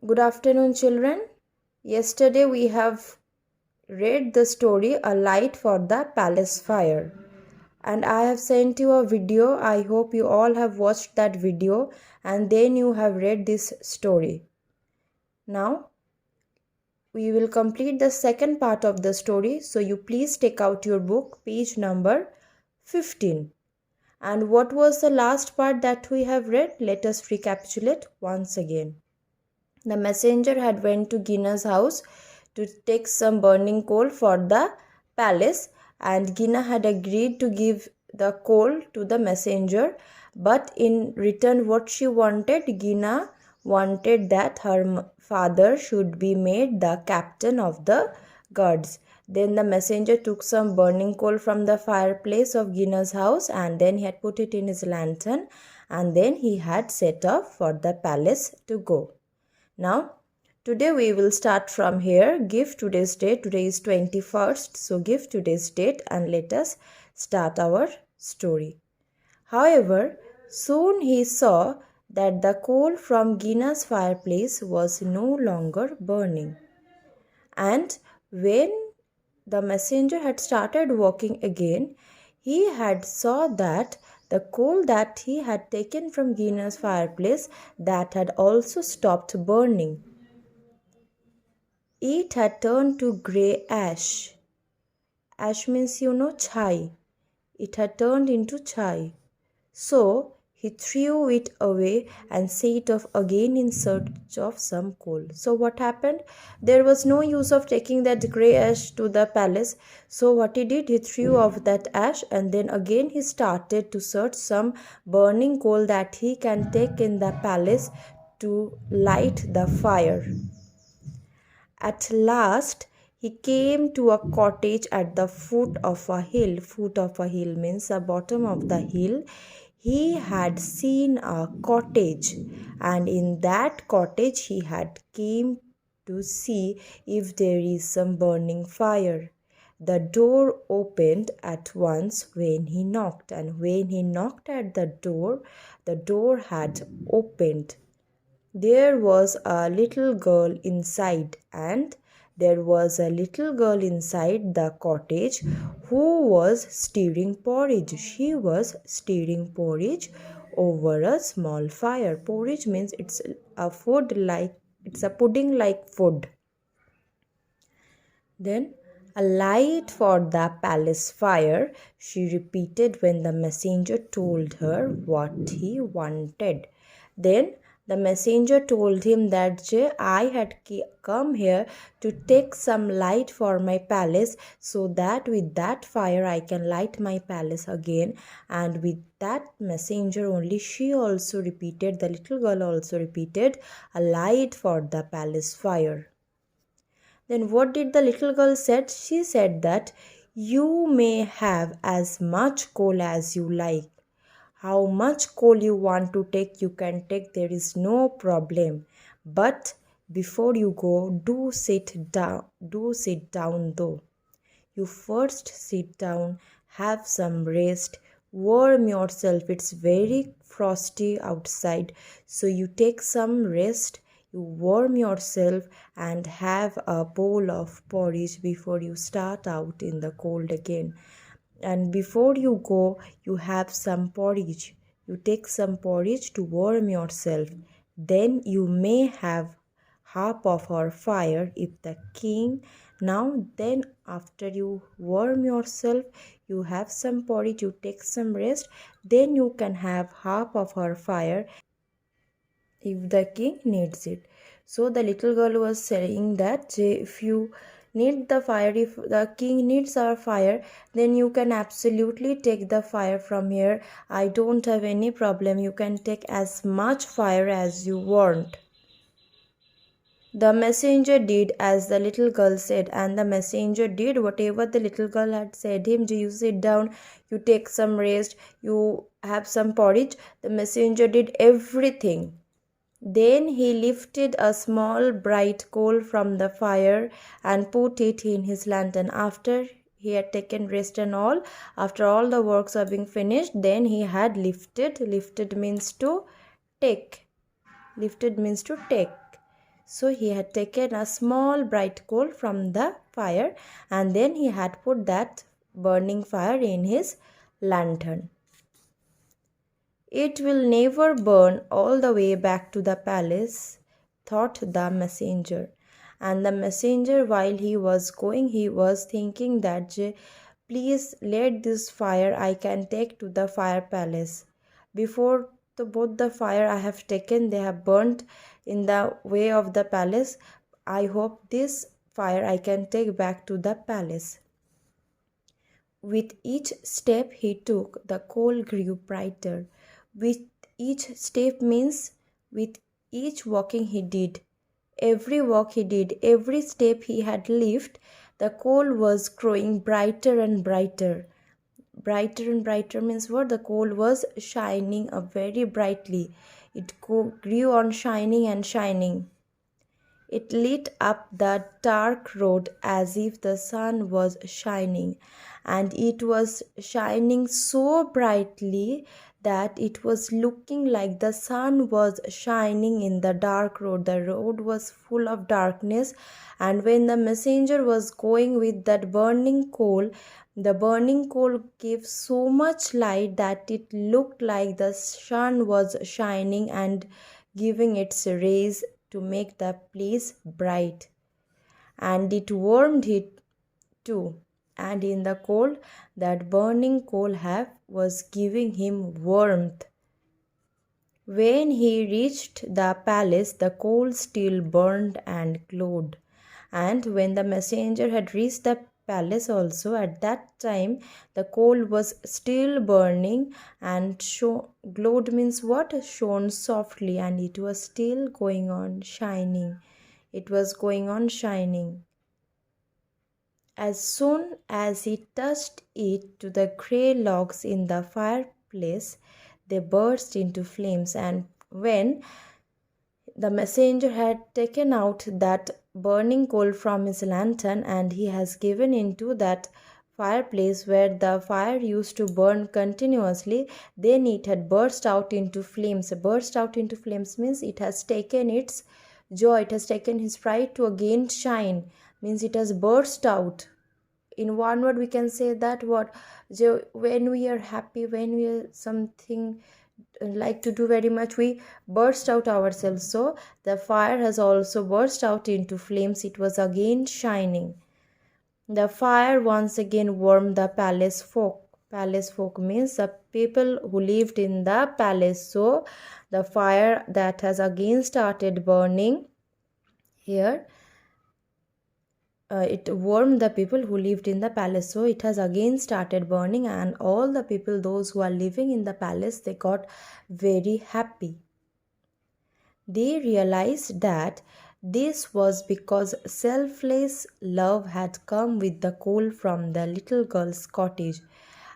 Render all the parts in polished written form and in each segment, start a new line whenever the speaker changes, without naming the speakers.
Good afternoon, children. Yesterday we have read the story A Light for the Palace Fire, and I have sent you a video. I hope you all have watched that video and then you have read this story. Now we will complete the second part of the story, so you please take out your book, page number 15. And what was the last part that we have read? Let us recapitulate once again. The messenger had went to Gina's house to take some burning coal for the palace, and Gina had agreed to give the coal to the messenger, but in return what she wanted, Gina wanted that her father should be made the captain of the guards. Then the messenger took some burning coal from the fireplace of Gina's house, and then he had put it in his lantern, and then he had set off for the palace to go. Now, today we will start from here. Give today's date. Today is 21st. So, give today's date and let us start our story. However, soon he saw that the coal from Gina's fireplace was no longer burning. And when the messenger had started walking again, he had saw that the coal that he had taken from Gina's fireplace, that had also stopped burning. It had turned to grey ash. Ash means, chai. It had turned into chai. So he threw it away and set off again in search of some coal. So what happened? There was no use of taking that grey ash to the palace. So what he did, he threw off that ash, and then again he started to search some burning coal that he can take in the palace to light the fire. At last, he came to a cottage at the foot of a hill. Foot of a hill means the bottom of the hill. He had seen a cottage, and in that cottage he had came to see if there is some burning fire. The door opened at once when he knocked, and when he knocked at the door had opened. There was a little girl inside, and there was a little girl inside the cottage who was stirring porridge. She was stirring porridge over a small fire. Porridge means it's a pudding like food. Then, a light for the palace fire, she repeated when the messenger told her what he wanted. Then the messenger told him that I had come here to take some light for my palace, so that with that fire I can light my palace again. And with that messenger only, she also repeated, the little girl also repeated, a light for the palace fire. Then what did the little girl said? She said that you may have as much coal as you like. How much coal you want to take, you can take. There is no problem. But before you go, do sit down. Do sit down though. You first sit down, have some rest, warm yourself. It's very frosty outside. So you take some rest, you warm yourself and have a bowl of porridge before you start out in the cold again. And before you go, you have some porridge. You take some porridge to warm yourself. Then you may have half of our fire if the king. Now then, after you warm yourself, you have some porridge, you take some rest, then you can have half of our fire if the king needs it. So the little girl was saying that if you need the fire, if the king needs our fire, then you can absolutely take the fire from here. I don't have any problem. You can take as much fire as you want. The messenger did as the little girl said, and the messenger did whatever the little girl had said him. You sit down, you take some rest, you have some porridge. The messenger did everything. Then he lifted a small bright coal from the fire and put it in his lantern. After he had taken rest and all, after all the works are being finished, then he had lifted. Lifted means to take. Lifted means to take. So he had taken a small bright coal from the fire, and then he had put that burning fire in his lantern. "It will never burn all the way back to the palace," thought the messenger. And the messenger, while he was going, he was thinking that, please let this fire I can take to the fire palace. Before both the fire I have taken, they have burnt in the way of the palace. I hope this fire I can take back to the palace. With each step he took, the coal grew brighter. With each step means with each walking he did. Every walk he did, every step he had lifted, the coal was growing brighter and brighter. Brighter and brighter means what? The coal was shining up very brightly. It grew on shining and shining. It lit up the dark road as if the sun was shining, and it was shining so brightly that it was looking like the sun was shining in the dark road. The road was full of darkness, and when the messenger was going with that burning coal, the burning coal gave so much light that it looked like the sun was shining and giving its rays to make the place bright. And it warmed it too. And in the cold, that burning coal was giving him warmth. When he reached the palace, the coal still burned and glowed. And when the messenger had reached the palace also, at that time the coal was still burning and glowed means what? Shone softly, and it was still going on shining. It was going on shining. As soon as he touched it to the grey logs in the fireplace, they burst into flames. And when the messenger had taken out that burning coal from his lantern, and he has given into that fireplace where the fire used to burn continuously, then it had burst out into flames. Burst out into flames means it has taken its joy, it has taken his pride to again shine, means it has burst out. In one word we can say that what, when we are happy, when we are something like to do very much, we burst out ourselves. So the fire has also burst out into flames. It was again shining. The fire once again warmed the palace folk. Palace folk means the people who lived in the palace. So the fire that has again started burning here, it warmed the people who lived in the palace. So it has again started burning, and all the people, those who are living in the palace, they got very happy. They realized that this was because selfless love had come with the coal from the little girl's cottage.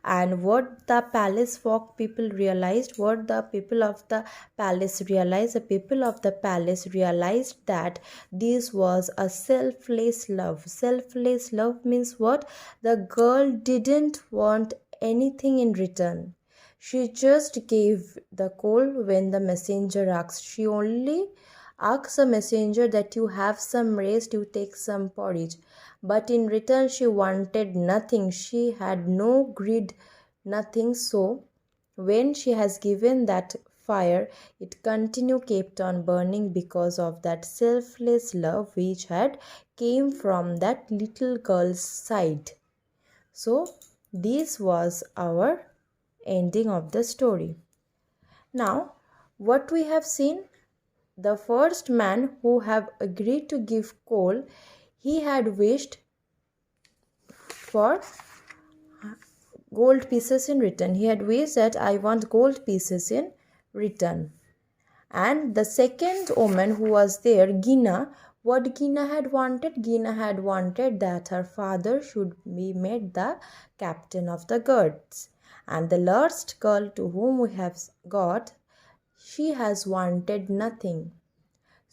And what the palace folk people realized, what the people of the palace realized, the people of the palace realized that this was a selfless love. Selfless love means what? The girl didn't want anything in return. She just gave the coal when the messenger asked. She only asked the messenger that you have some rest, you take some porridge. But in return, she wanted nothing. She had no greed, nothing. So, when she has given that fire, it kept on burning because of that selfless love which had came from that little girl's side. So, this was our ending of the story. Now, what we have seen, the first man who have agreed to give coal, he had wished for gold pieces in return. He had wished that I want gold pieces in return. And the second woman who was there, Gina, what Gina had wanted? Gina had wanted that her father should be made the captain of the guards. And the last girl to whom we have got, she has wanted nothing.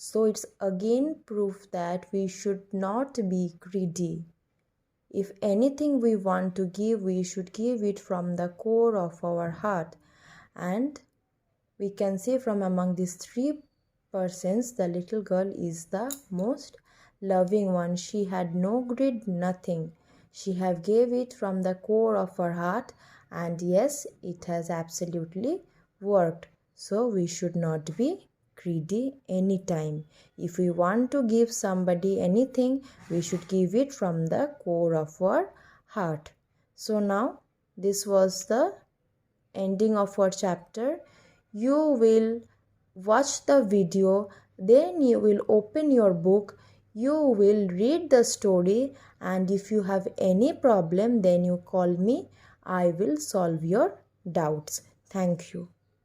So it's again proof that we should not be greedy. If anything we want to give, we should give it from the core of our heart. And we can say from among these three persons, the little girl is the most loving one. She had no greed, nothing. She have gave it from the core of her heart, and yes, it has absolutely worked. So we should not be greedy anytime. If we want to give somebody anything, we should give it from the core of our heart. So now this was the ending of our chapter. You will watch the video, then you will open your book, you will read the story, and if you have any problem, then you call me. I will solve your doubts. Thank you.